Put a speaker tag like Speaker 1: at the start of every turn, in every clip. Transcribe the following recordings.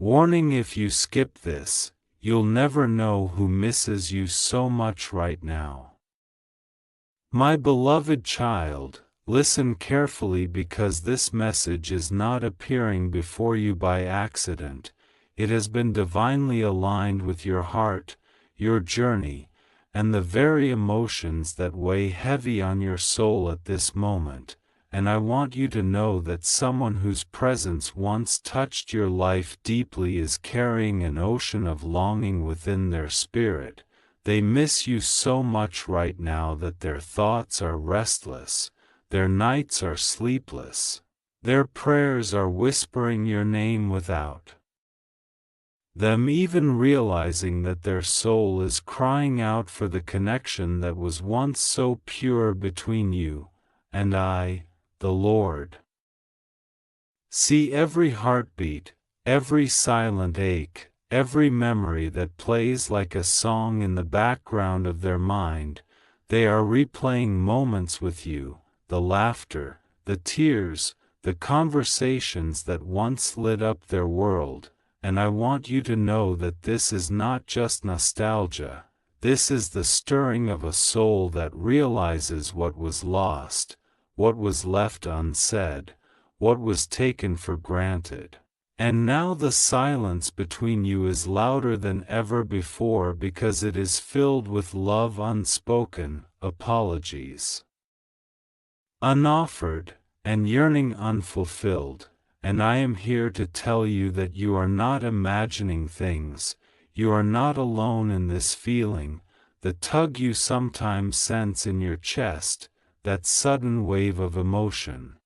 Speaker 1: Warning: if you skip this, you'll never know who misses you so much right now. My beloved child, listen carefully, because this message is not appearing before you by accident. It has been divinely aligned with your heart, your journey, and the very emotions that weigh heavy on your soul at this moment. And I want you to know that someone whose presence once touched your life deeply is carrying an ocean of longing within their spirit. They miss you so much right now that their thoughts are restless, their nights are sleepless, their prayers are whispering your name without them even realizing that their soul is crying out for the connection that was once so pure between you and I, the Lord. See every heartbeat, every silent ache, every memory that plays like a song in the background of their mind. They are replaying moments with you, the laughter, the tears, the conversations that once lit up their world. And I want you to know that this is not just nostalgia. This is the stirring of a soul that realizes what was lost, what was left unsaid, what was taken for granted. And now the silence between you is louder than ever before, because it is filled with love unspoken, apologies unoffered, and yearning unfulfilled. And I am here to tell you that you are not imagining things. You are not alone in this feeling, the tug you sometimes sense in your chest, that sudden wave of emotion.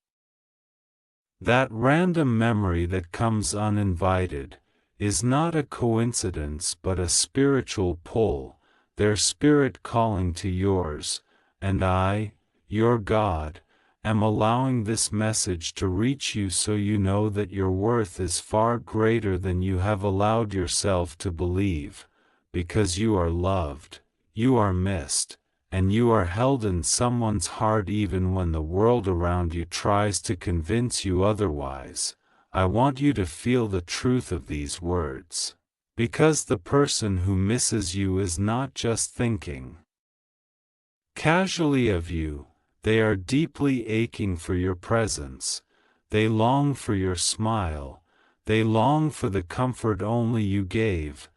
Speaker 1: That random memory that comes uninvited, is not a coincidence but a spiritual pull, their spirit calling to yours, and I, your God, am allowing this message to reach you so you know that your worth is far greater than you have allowed yourself to believe, because you are loved, you are missed, and you are held in someone's heart even when the world around you tries to convince you otherwise. I want you to feel the truth of these words, because the person who misses you is not just thinking casually of you. They are deeply aching for your presence, they long for your smile, they long for the comfort only you gave,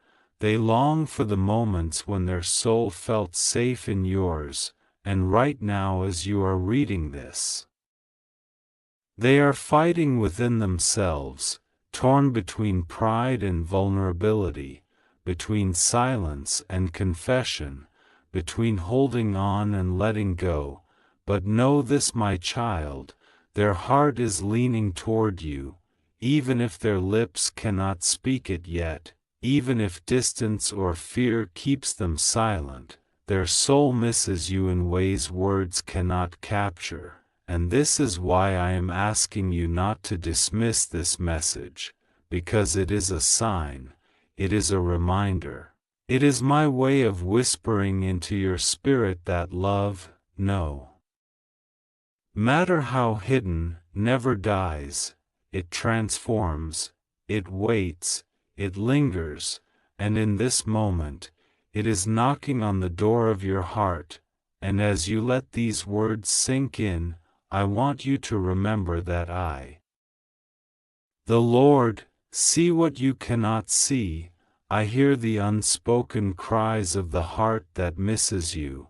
Speaker 1: they long for the moments when their soul felt safe in yours. And right now, as you are reading this, they are fighting within themselves, torn between pride and vulnerability, between silence and confession, between holding on and letting go. But know this, my child, their heart is leaning toward you, even if their lips cannot speak it yet, even if distance or fear keeps them silent. Their soul misses you in ways words cannot capture, and this is why I am asking you not to dismiss this message, because it is a sign, it is a reminder. It is my way of whispering into your spirit that love, no matter how hidden, never dies. It transforms, it waits, it lingers, and in this moment, it is knocking on the door of your heart. And as you let these words sink in, I want you to remember that I, the Lord, see what you cannot see. I hear the unspoken cries of the heart that misses you,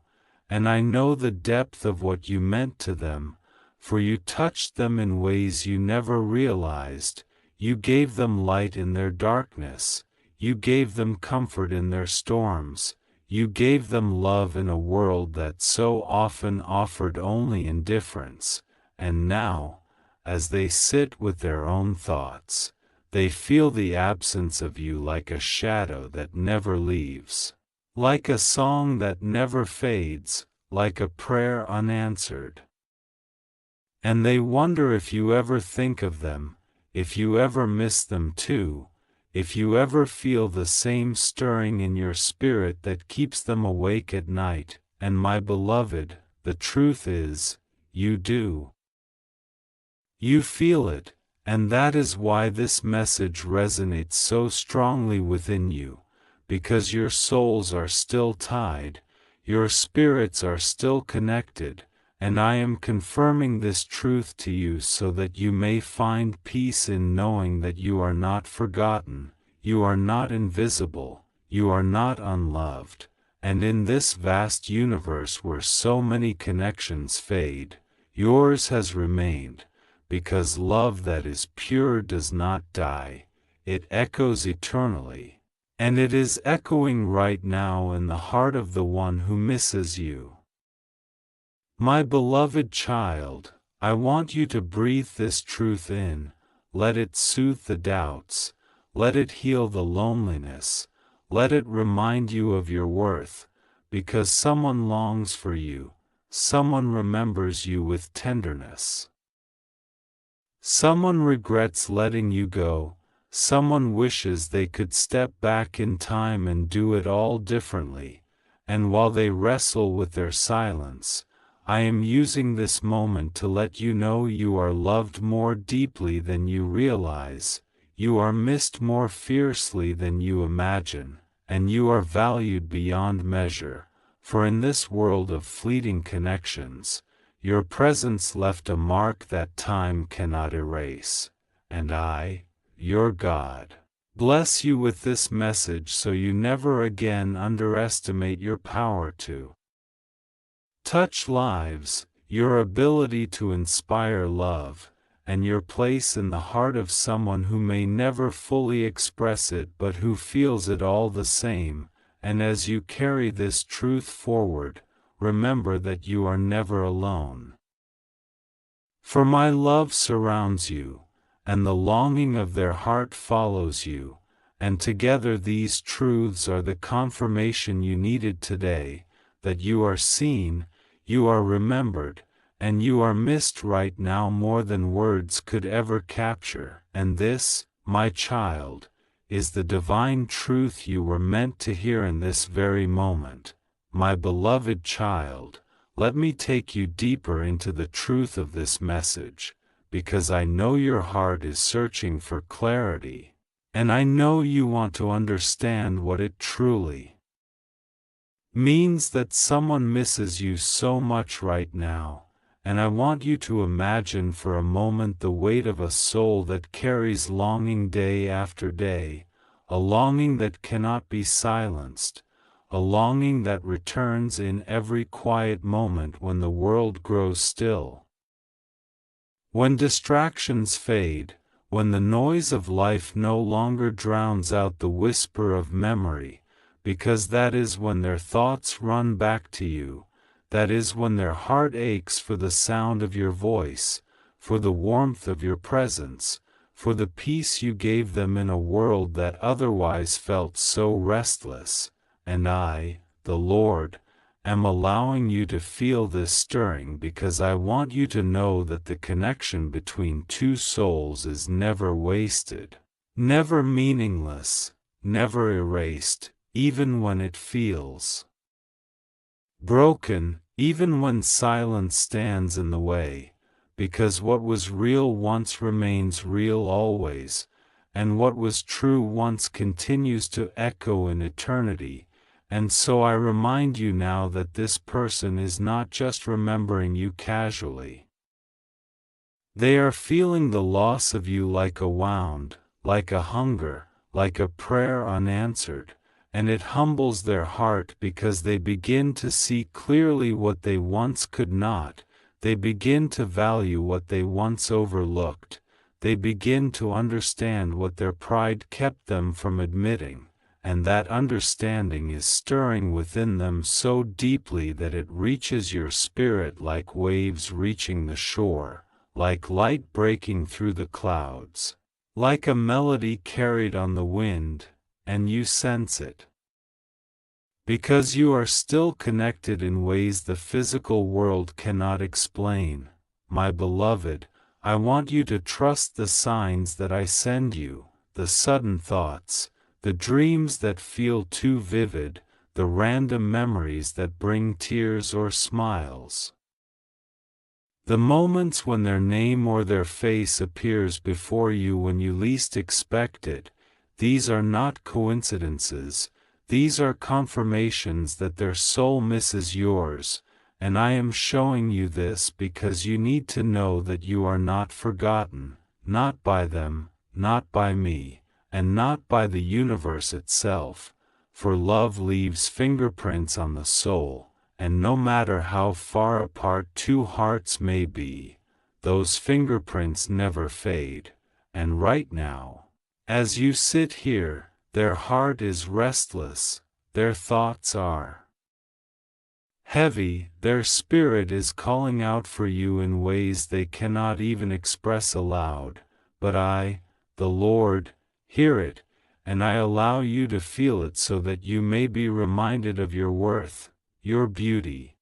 Speaker 1: and I know the depth of what you meant to them. For you touched them in ways you never realized. You gave them light in their darkness, you gave them comfort in their storms, you gave them love in a world that so often offered only indifference. And now, as they sit with their own thoughts, they feel the absence of you like a shadow that never leaves, like a song that never fades, like a prayer unanswered. And they wonder if you ever think of them, if you ever miss them too, if you ever feel the same stirring in your spirit that keeps them awake at night. And my beloved, the truth is, you do. You feel it, And that is why this message resonates so strongly within you, because your souls are still tied, your spirits are still connected, and I am confirming this truth to you so that you may find peace in knowing that you are not forgotten, you are not invisible, you are not unloved, and in this vast universe where so many connections fade, yours has remained, because love that is pure does not die, it echoes eternally, and it is echoing right now in the heart of the one who misses you. My beloved child, I want you to breathe this truth in, let it soothe the doubts, let it heal the loneliness, let it remind you of your worth, because someone longs for you, someone remembers you with tenderness. Someone regrets letting you go, someone wishes they could step back in time and do it all differently, and while they wrestle with their silence, I am using this moment to let you know you are loved more deeply than you realize, you are missed more fiercely than you imagine, and you are valued beyond measure, for in this world of fleeting connections, your presence left a mark that time cannot erase, and I, your God, bless you with this message so you never again underestimate your power to touch lives, your ability to inspire love, and your place in the heart of someone who may never fully express it but who feels it all the same, and as you carry this truth forward, remember that you are never alone. For my love surrounds you, and the longing of their heart follows you, and together these truths are the confirmation you needed today, that you are seen, you are remembered, and you are missed right now more than words could ever capture, and this, my child, is the divine truth you were meant to hear in this very moment. My beloved child, let me take you deeper into the truth of this message, because I know your heart is searching for clarity, and I know you want to understand what it truly means that someone misses you so much right now, and I want you to imagine for a moment the weight of a soul that carries longing day after day, a longing that cannot be silenced, a longing that returns in every quiet moment when the world grows still. When distractions fade, when the noise of life no longer drowns out the whisper of memory, because that is when their thoughts run back to you, that is when their heart aches for the sound of your voice, for the warmth of your presence, for the peace you gave them in a world that otherwise felt so restless, and I, the Lord, am allowing you to feel this stirring because I want you to know that the connection between two souls is never wasted, never meaningless, never erased, even when it feels broken, even when silence stands in the way, because what was real once remains real always, and what was true once continues to echo in eternity, and so I remind you now that this person is not just remembering you casually. They are feeling the loss of you like a wound, like a hunger, like a prayer unanswered, and it humbles their heart because they begin to see clearly what they once could not, they begin to value what they once overlooked, they begin to understand what their pride kept them from admitting, and that understanding is stirring within them so deeply that it reaches your spirit like waves reaching the shore, like light breaking through the clouds, like a melody carried on the wind, and you sense it. Because you are still connected in ways the physical world cannot explain, my beloved, I want you to trust the signs that I send you, the sudden thoughts, the dreams that feel too vivid, the random memories that bring tears or smiles. The moments when their name or their face appears before you when you least expect it, these are not coincidences, these are confirmations that their soul misses yours, and I am showing you this because you need to know that you are not forgotten, not by them, not by me, and not by the universe itself, for love leaves fingerprints on the soul. And no matter how far apart two hearts may be, those fingerprints never fade. And right now, as you sit here, their heart is restless, their thoughts are heavy, their spirit is calling out for you in ways they cannot even express aloud, but I, the Lord, hear it, and I allow you to feel it so that you may be reminded of your worth, your beauty,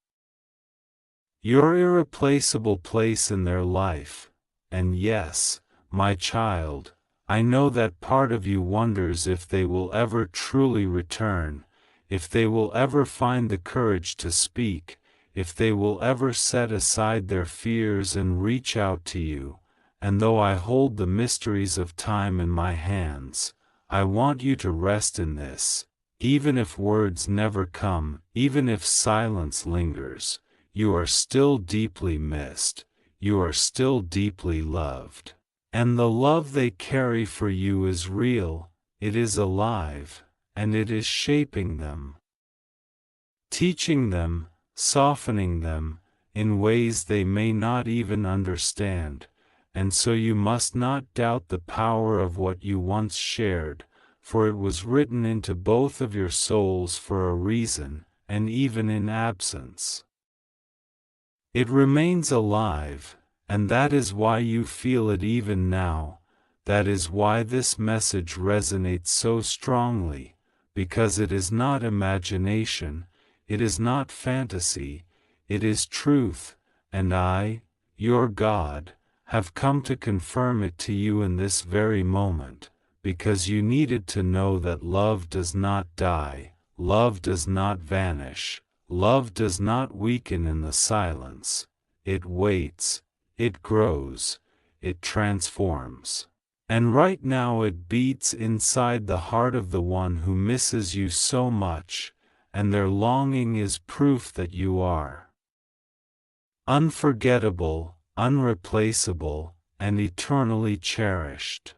Speaker 1: your irreplaceable place in their life. And yes, my child, I know that part of you wonders if they will ever truly return, if they will ever find the courage to speak, if they will ever set aside their fears and reach out to you. And though I hold the mysteries of time in my hands, I want you to rest in this. Even if words never come, even if silence lingers, you are still deeply missed, you are still deeply loved. And the love they carry for you is real, it is alive, and it is shaping them, teaching them, softening them, in ways they may not even understand. And so you must not doubt the power of what you once shared, for it was written into both of your souls for a reason, and even in absence, it remains alive, and that is why you feel it even now. That is why this message resonates so strongly, because it is not imagination, it is not fantasy, it is truth, and I, your God, have come to confirm it to you in this very moment. Because you needed to know that love does not die, love does not vanish, love does not weaken in the silence. It waits, it grows, it transforms. And right now it beats inside the heart of the one who misses you so much, and their longing is proof that you are unforgettable, unreplaceable, and eternally cherished.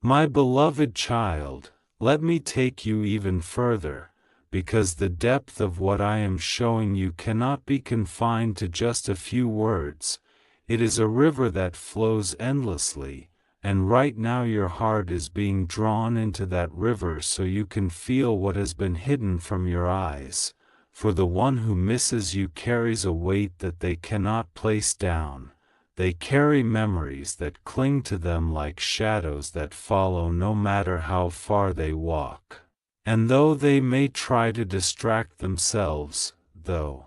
Speaker 1: My beloved child, let me take you even further, because the depth of what I am showing you cannot be confined to just a few words. It is a river that flows endlessly, and right now your heart is being drawn into that river so you can feel what has been hidden from your eyes, for the one who misses you carries a weight that they cannot place down. They carry memories that cling to them like shadows that follow no matter how far they walk. And though they may try to distract themselves, though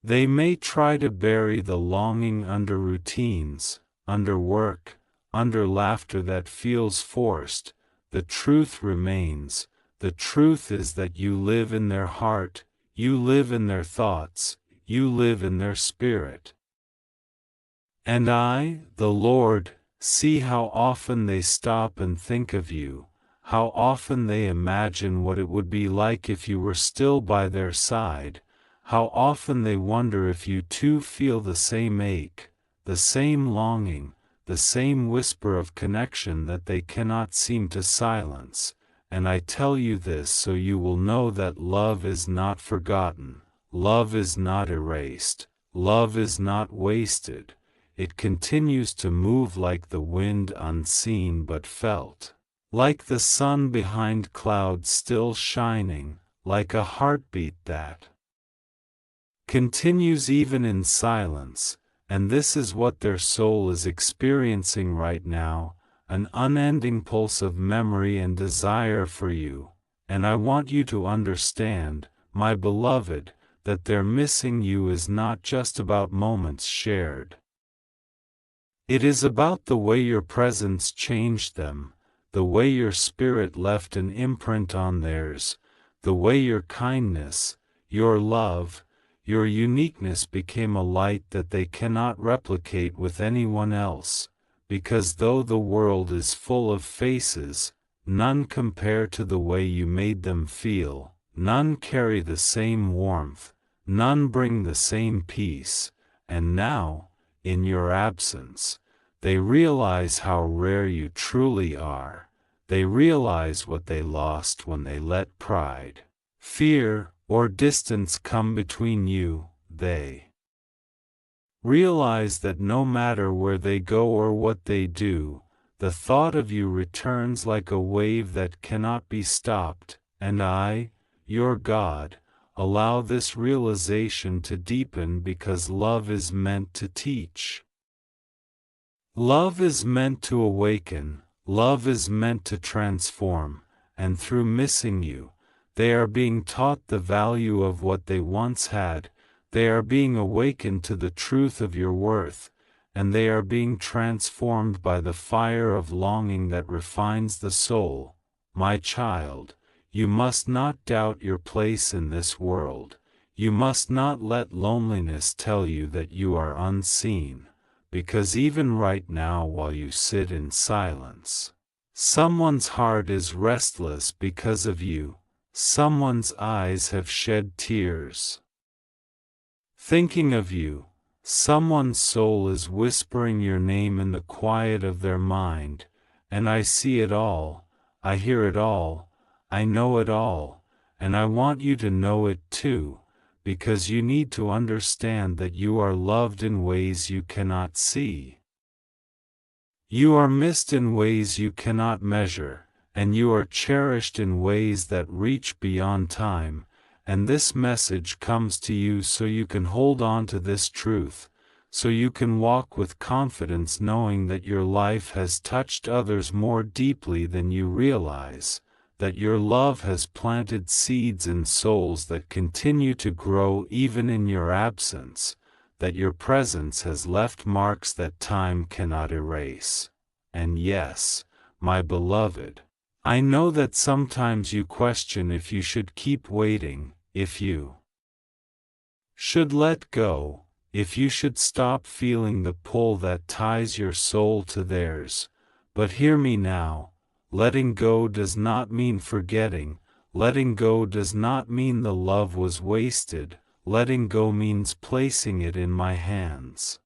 Speaker 1: they may try to bury the longing under routines, under work, under laughter that feels forced, the truth remains. The truth is that you live in their heart, you live in their thoughts, you live in their spirit. And I, the Lord, see how often they stop and think of you, how often they imagine what it would be like if you were still by their side, how often they wonder if you too feel the same ache, the same longing, the same whisper of connection that they cannot seem to silence. And I tell you this so you will know that love is not forgotten, love is not erased, love is not wasted. It continues to move like the wind unseen but felt, like the sun behind clouds still shining, like a heartbeat that continues even in silence. And this is what their soul is experiencing right now, an unending pulse of memory and desire for you. And I want you to understand, my beloved, that their missing you is not just about moments shared. It is about the way your presence changed them, the way your spirit left an imprint on theirs, the way your kindness, your love, Your uniqueness became a light that they cannot replicate with anyone else, because though the world is full of faces, none compare to the way you made them feel, none carry the same warmth, none bring the same peace, and now, in your absence, they realize how rare you truly are. They realize what they lost when they let pride, fear, or distance come between you. They realize that no matter where they go or what they do, the thought of you returns like a wave that cannot be stopped, and I, your God, allow this realization to deepen because love is meant to teach. Love is meant to awaken, love is meant to transform, and through missing you, they are being taught the value of what they once had, they are being awakened to the truth of your worth, and they are being transformed by the fire of longing that refines the soul. My child, you must not doubt your place in this world. You must not let loneliness tell you that you are unseen, because even right now while you sit in silence, someone's heart is restless because of you, someone's eyes have shed tears thinking of you. Someone's soul is whispering your name in the quiet of their mind, and I see it all, I hear it all, I know it all, and I want you to know it too, because you need to understand that you are loved in ways you cannot see. You are missed in ways you cannot measure, and you are cherished in ways that reach beyond time. And this message comes to you so you can hold on to this truth, so you can walk with confidence knowing that your life has touched others more deeply than you realize, that your love has planted seeds in souls that continue to grow even in your absence, that your presence has left marks that time cannot erase. And yes, my beloved, I know that sometimes you question if you should keep waiting, if you should let go, if you should stop feeling the pull that ties your soul to theirs. But hear me now, letting go does not mean forgetting, letting go does not mean the love was wasted, letting go means placing it in my hands.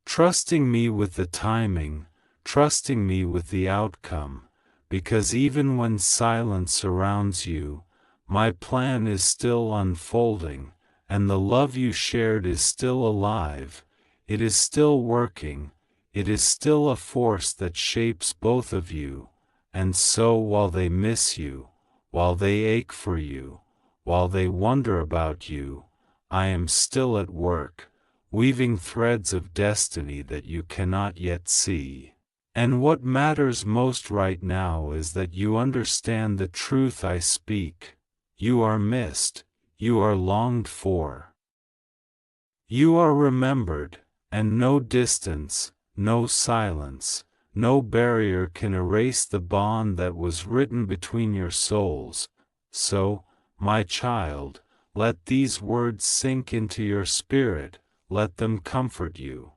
Speaker 1: Trusting me with the timing, trusting me with the outcome, because even when silence surrounds you, my plan is still unfolding, and the love you shared is still alive, it is still working, it is still a force that shapes both of you, and so while they miss you, while they ache for you, while they wonder about you, I am still at work, weaving threads of destiny that you cannot yet see. And what matters most right now is that you understand the truth I speak. You are missed, you are longed for. You are remembered, and no distance, no silence, no barrier can erase the bond that was written between your souls. So, my child, let these words sink into your spirit, let them comfort you.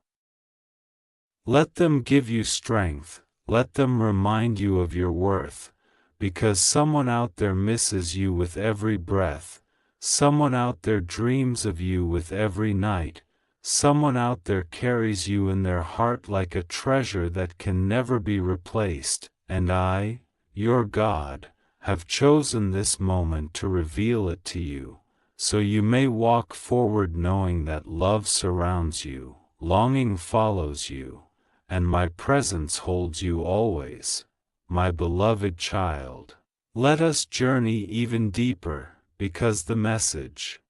Speaker 1: Let them give you strength, let them remind you of your worth. Because someone out there misses you with every breath, someone out there dreams of you with every night, someone out there carries you in their heart like a treasure that can never be replaced, and I, your God, have chosen this moment to reveal it to you, so you may walk forward knowing that love surrounds you, longing follows you, and my presence holds you always. My beloved child, let us journey even deeper, because the message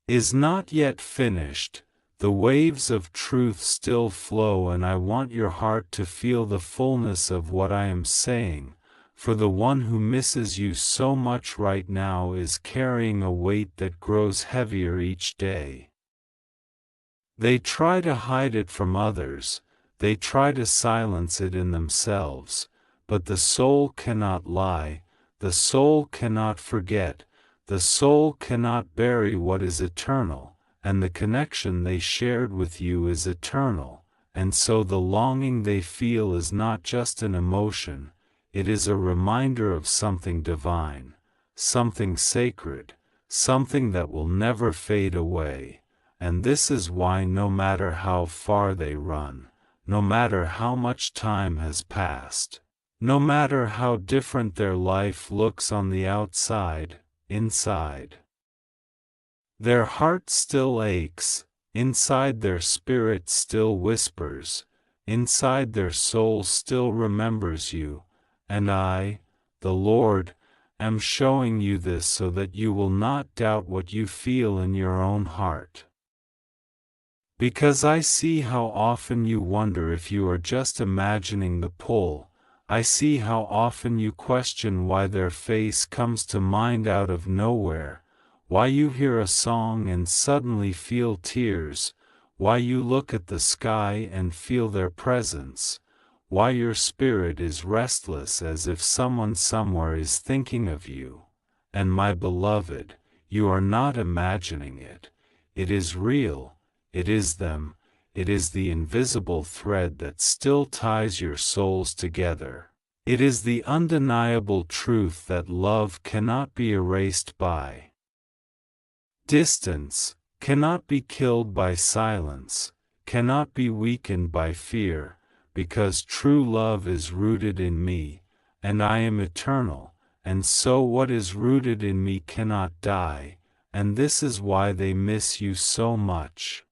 Speaker 1: is not yet finished. The waves of truth still flow, and I want your heart to feel the fullness of what I am saying, for the one who misses you so much right now is carrying a weight that grows heavier each day. They try to hide it from others, they try to silence it in themselves, but the soul cannot lie, the soul cannot forget, The soul cannot bury what is eternal, and the connection they shared with you is eternal, and so the longing they feel is not just an emotion, it is a reminder of something divine, something sacred, something that will never fade away. And this is why no matter how far they run, no matter how much time has passed, no matter how different their life looks on the outside, inside their heart still aches, inside their spirit still whispers, inside their soul still remembers you, and I, the Lord, am showing you this so that you will not doubt what you feel in your own heart. Because I see how often you wonder if you are just imagining the pull, I see how often you question why their face comes to mind out of nowhere, why you hear a song and suddenly feel tears, why you look at the sky and feel their presence, why your spirit is restless as if someone somewhere is thinking of you. And my beloved, you are not imagining it, it is real. It is them, it is the invisible thread that still ties your souls together. It is the undeniable truth that love cannot be erased by distance, cannot be killed by silence, cannot be weakened by fear, because true love is rooted in me, and I am eternal, and so what is rooted in me cannot die, and this is why they miss you so much.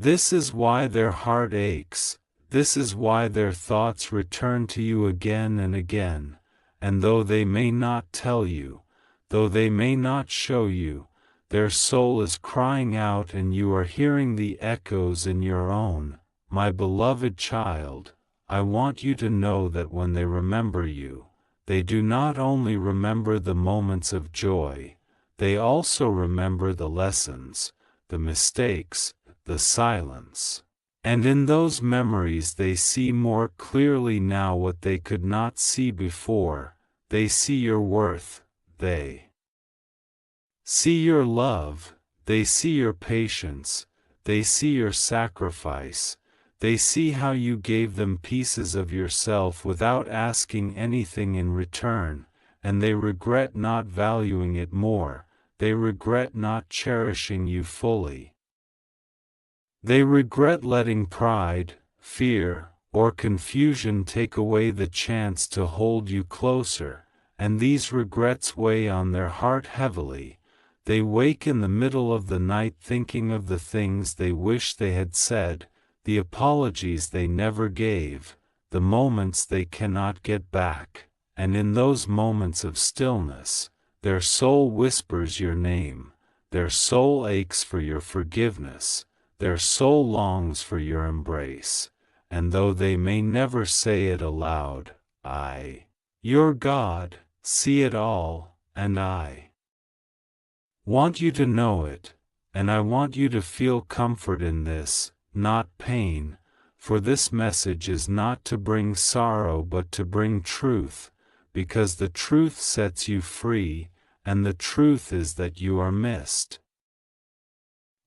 Speaker 1: This is why their heart aches, this is why their thoughts return to you again and again, and though they may not tell you, though they may not show you, their soul is crying out and you are hearing the echoes in your own. My beloved child, I want you to know that when they remember you, they do not only remember the moments of joy, they also remember the lessons, the mistakes, the silence. And in those memories they see more clearly now what they could not see before. They see your worth, they see your love, they see your patience, they see your sacrifice, they see how you gave them pieces of yourself without asking anything in return, and they regret not valuing it more, they regret not cherishing you fully. They regret letting pride, fear, or confusion take away the chance to hold you closer, and these regrets weigh on their heart heavily. They wake in the middle of the night thinking of the things they wish they had said, the apologies they never gave, the moments they cannot get back, and in those moments of stillness, their soul whispers your name, their soul aches for your forgiveness. Their soul longs for your embrace, and though they may never say it aloud, I, your God, see it all, and I want you to know it, and I want you to feel comfort in this, not pain, for this message is not to bring sorrow but to bring truth, because the truth sets you free, and the truth is that you are missed.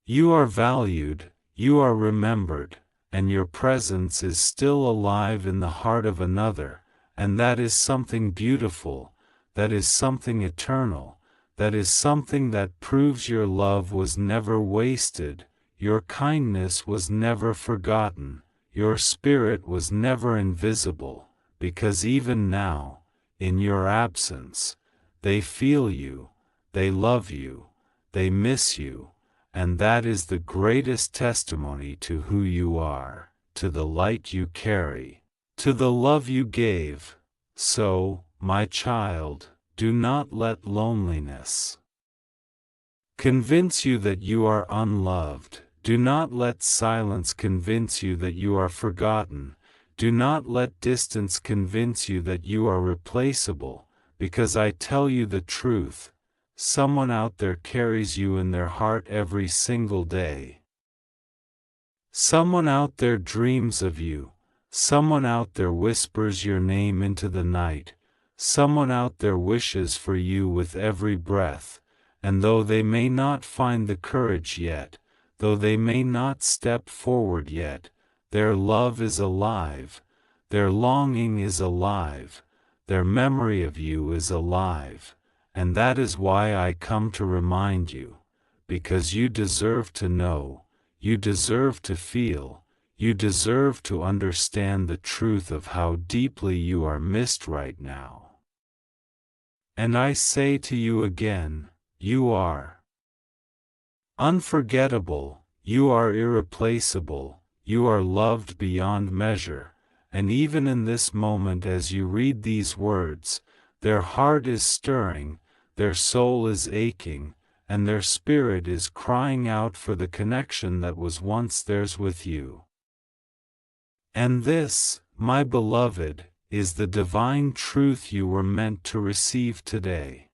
Speaker 1: You are valued, you are remembered, and your presence is still alive in the heart of another, and that is something beautiful, that is something eternal, that is something that proves your love was never wasted, your kindness was never forgotten, your spirit was never invisible, because even now, in your absence, they feel you, they love you, they miss you. And that is the greatest testimony to who you are, to the light you carry, to the love you gave. So, my child, do not let loneliness convince you that you are unloved. Do not let silence convince you that you are forgotten. Do not let distance convince you that you are replaceable, because I tell you the truth. Someone out there carries you in their heart every single day. Someone out there dreams of you. Someone out there whispers your name into the night. someone out there wishes for you with every breath, and though they may not find the courage yet, though they may not step forward yet, their love is alive, their longing is alive, their memory of you is alive, and that is why I come to remind you, because you deserve to know, you deserve to feel, you deserve to understand the truth of how deeply you are missed right now. And I say to you again, you are unforgettable, you are irreplaceable, you are loved beyond measure, and even in this moment as you read these words, their heart is stirring, their soul is aching, and their spirit is crying out for the connection that was once theirs with you. And this, my beloved, is the divine truth you were meant to receive today.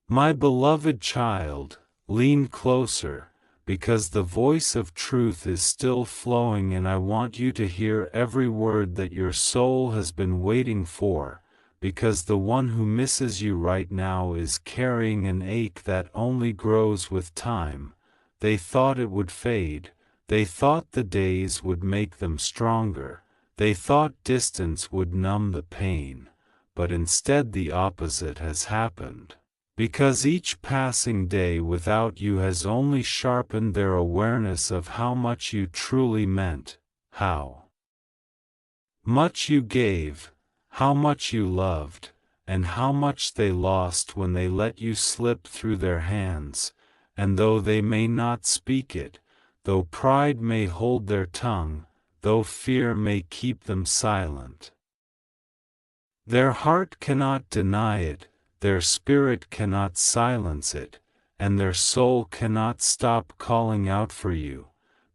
Speaker 1: My beloved child, lean closer, because the voice of truth is still flowing, and I want you to hear every word that your soul has been waiting for, because the one who misses you right now is carrying an ache that only grows with time. They thought it would fade, they thought the days would make them stronger, they thought distance would numb the pain, but instead the opposite has happened. Because each passing day without you has only sharpened their awareness of how much you truly meant, how much you gave, how much you loved, and how much they lost when they let you slip through their hands, and though they may not speak it, though pride may hold their tongue, though fear may keep them silent, their heart cannot deny it, their spirit cannot silence it, and their soul cannot stop calling out for you,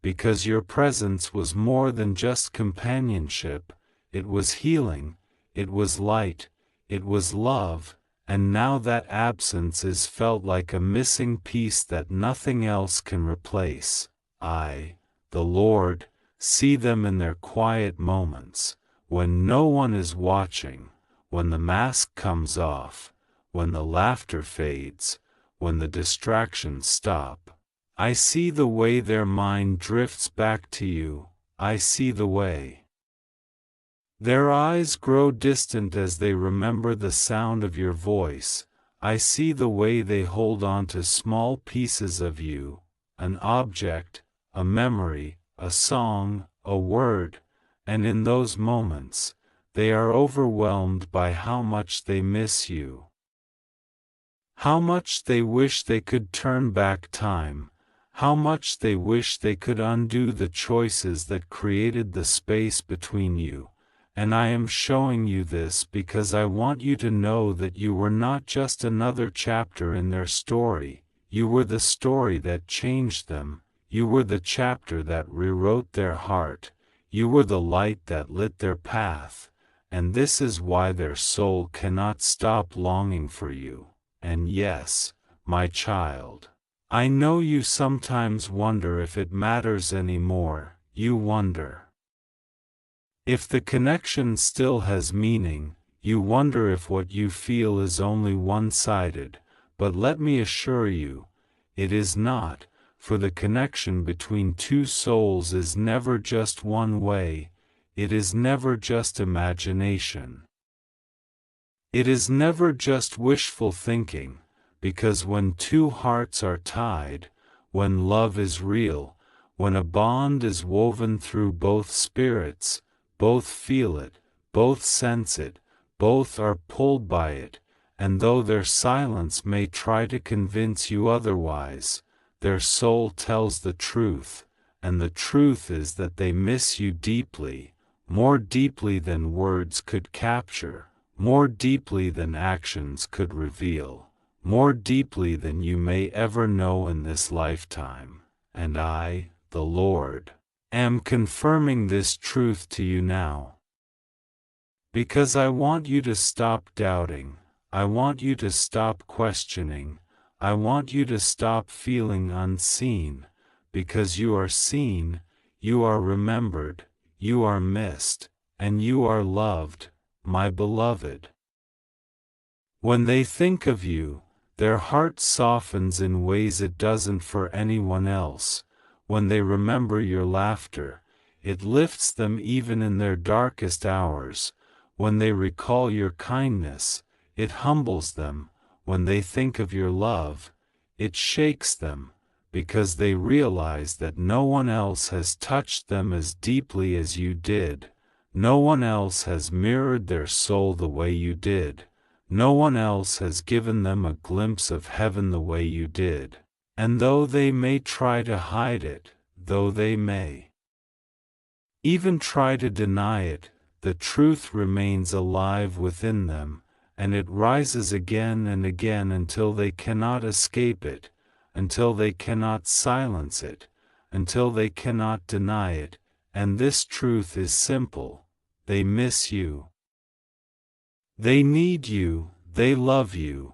Speaker 1: because your presence was more than just companionship, it was healing, it was light, it was love, and now that absence is felt like a missing piece that nothing else can replace. I, the Lord, see them in their quiet moments, when no one is watching, when the mask comes off, when the laughter fades, when the distractions stop. I see the way their mind drifts back to you, I see the way their eyes grow distant as they remember the sound of your voice, I see the way they hold on to small pieces of you, an object, a memory, a song, a word, and in those moments, they are overwhelmed by how much they miss you. How much they wish they could turn back time, how much they wish they could undo the choices that created the space between you, and I am showing you this because I want you to know that you were not just another chapter in their story, you were the story that changed them, you were the chapter that rewrote their heart, you were the light that lit their path, and this is why their soul cannot stop longing for you. And yes, my child, I know you sometimes wonder if it matters anymore, you wonder if the connection still has meaning, you wonder if what you feel is only one-sided, but let me assure you, it is not, for the connection between two souls is never just one way, it is never just imagination. It is never just wishful thinking, because when two hearts are tied, when love is real, when a bond is woven through both spirits, both feel it, both sense it, both are pulled by it, and though their silence may try to convince you otherwise, their soul tells the truth, and the truth is that they miss you deeply, more deeply than words could capture, more deeply than actions could reveal, more deeply than you may ever know in this lifetime, and I, the Lord, am confirming this truth to you now. Because I want you to stop doubting, I want you to stop questioning, I want you to stop feeling unseen, because you are seen, you are remembered, you are missed, and you are loved, my beloved. When they think of you, their heart softens in ways it doesn't for anyone else. When they remember your laughter, it lifts them even in their darkest hours. When they recall your kindness, it humbles them. When they think of your love, it shakes them, because they realize that no one else has touched them as deeply as you did. No one else has mirrored their soul the way you did. No one else has given them a glimpse of heaven the way you did. And though they may try to hide it, though they may even try to deny it, the truth remains alive within them, and it rises again and again until they cannot escape it, until they cannot silence it, until they cannot deny it. And this truth is simple: they miss you. They need you, they love you.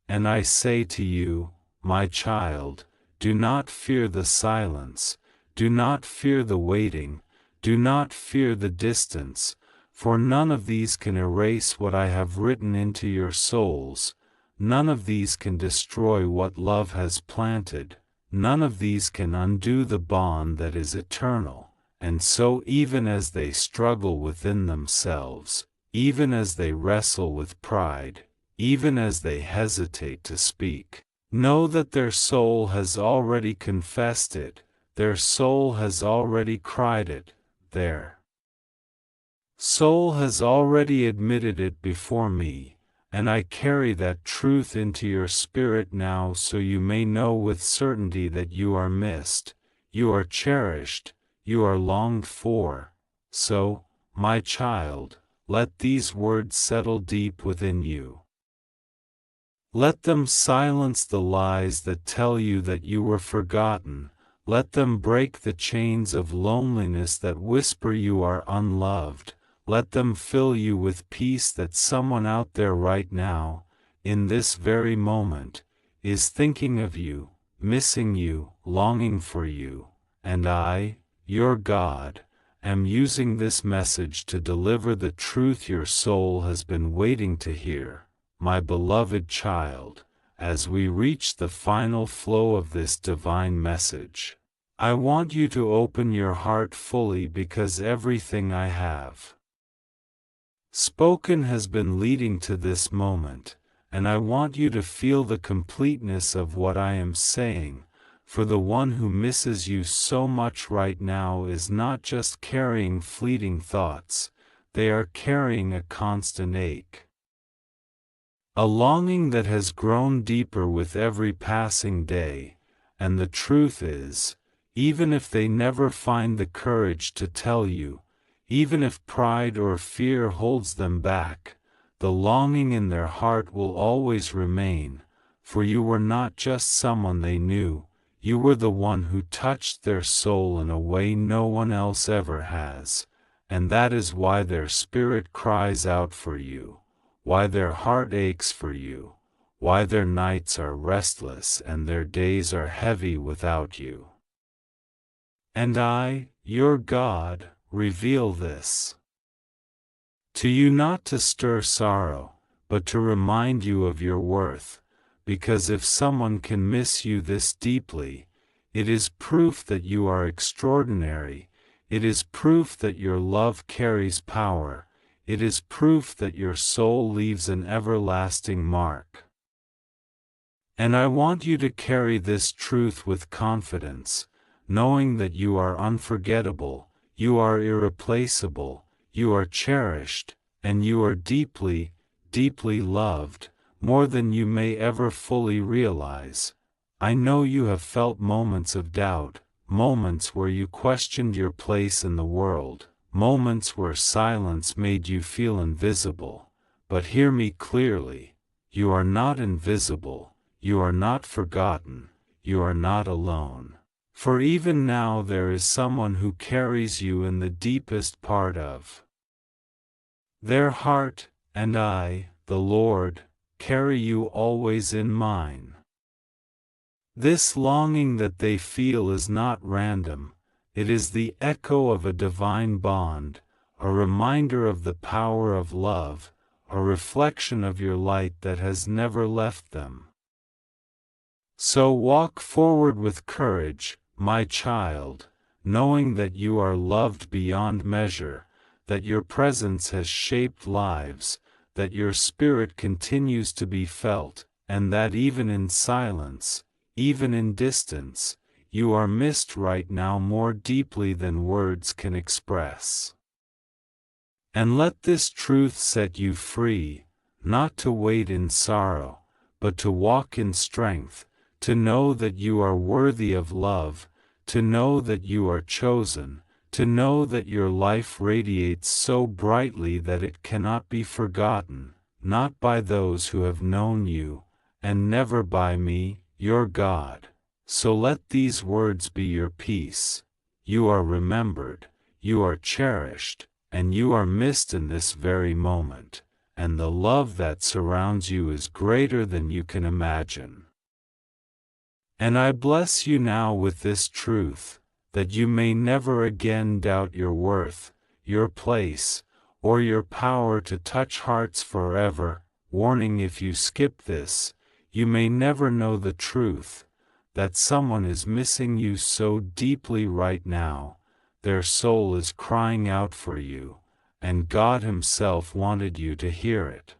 Speaker 1: And I say to you, my child, do not fear the silence, do not fear the waiting, do not fear the distance, for none of these can erase what I have written into your souls. None of these can destroy what love has planted. None of these can undo the bond that is eternal. And so even as they struggle within themselves, even as they wrestle with pride, even as they hesitate to speak, know that their soul has already confessed it, their soul has already cried it, their soul has already admitted it before me, and I carry that truth into your spirit now so you may know with certainty that you are missed, you are cherished, you are longed for. So, my child, let these words settle deep within you. Let them silence the lies that tell you that you were forgotten. Let them break the chains of loneliness that whisper you are unloved. Let them fill you with peace that someone out there right now, in this very moment, is thinking of you, missing you, longing for you. And I, your God, am using this message to deliver the truth your soul has been waiting to hear, my beloved child. As we reach the final flow of this divine message, I want you to open your heart fully, because everything I have spoken has been leading to this moment, and I want you to feel the completeness of what I am saying. For the one who misses you so much right now is not just carrying fleeting thoughts, they are carrying a constant ache. A longing that has grown deeper with every passing day. And the truth is, even if they never find the courage to tell you, even if pride or fear holds them back, the longing in their heart will always remain, for you were not just someone they knew, you were the one who touched their soul in a way no one else ever has, and that is why their spirit cries out for you, why their heart aches for you, why their nights are restless and their days are heavy without you. And I, your God, reveal this to you not to stir sorrow, but to remind you of your worth, because if someone can miss you this deeply, it is proof that you are extraordinary, it is proof that your love carries power, it is proof that your soul leaves an everlasting mark. And I want you to carry this truth with confidence, knowing that you are unforgettable, you are irreplaceable, you are cherished, and you are deeply, deeply loved, more than you may ever fully realize. I know you have felt moments of doubt, moments where you questioned your place in the world, moments where silence made you feel invisible. But hear me clearly, you are not invisible, you are not forgotten, you are not alone. For even now there is someone who carries you in the deepest part of their heart, and I, the Lord, carry you always in mine. This longing that they feel is not random, it is the echo of a divine bond, a reminder of the power of love, a reflection of your light that has never left them. So walk forward with courage, my child, knowing that you are loved beyond measure, that your presence has shaped lives, that your spirit continues to be felt, and that even in silence, even in distance, you are missed right now more deeply than words can express. And let this truth set you free, not to wait in sorrow, but to walk in strength, to know that you are worthy of love, to know that you are chosen, to know that your life radiates so brightly that it cannot be forgotten, not by those who have known you, and never by me, your God. So let these words be your peace. You are remembered, you are cherished, and you are missed in this very moment, and the love that surrounds you is greater than you can imagine. And I bless you now with this truth, that you may never again doubt your worth, your place, or your power to touch hearts forever. Warning: if you skip this, you may never know the truth, that someone is missing you so deeply right now, their soul is crying out for you, and God Himself wanted you to hear it.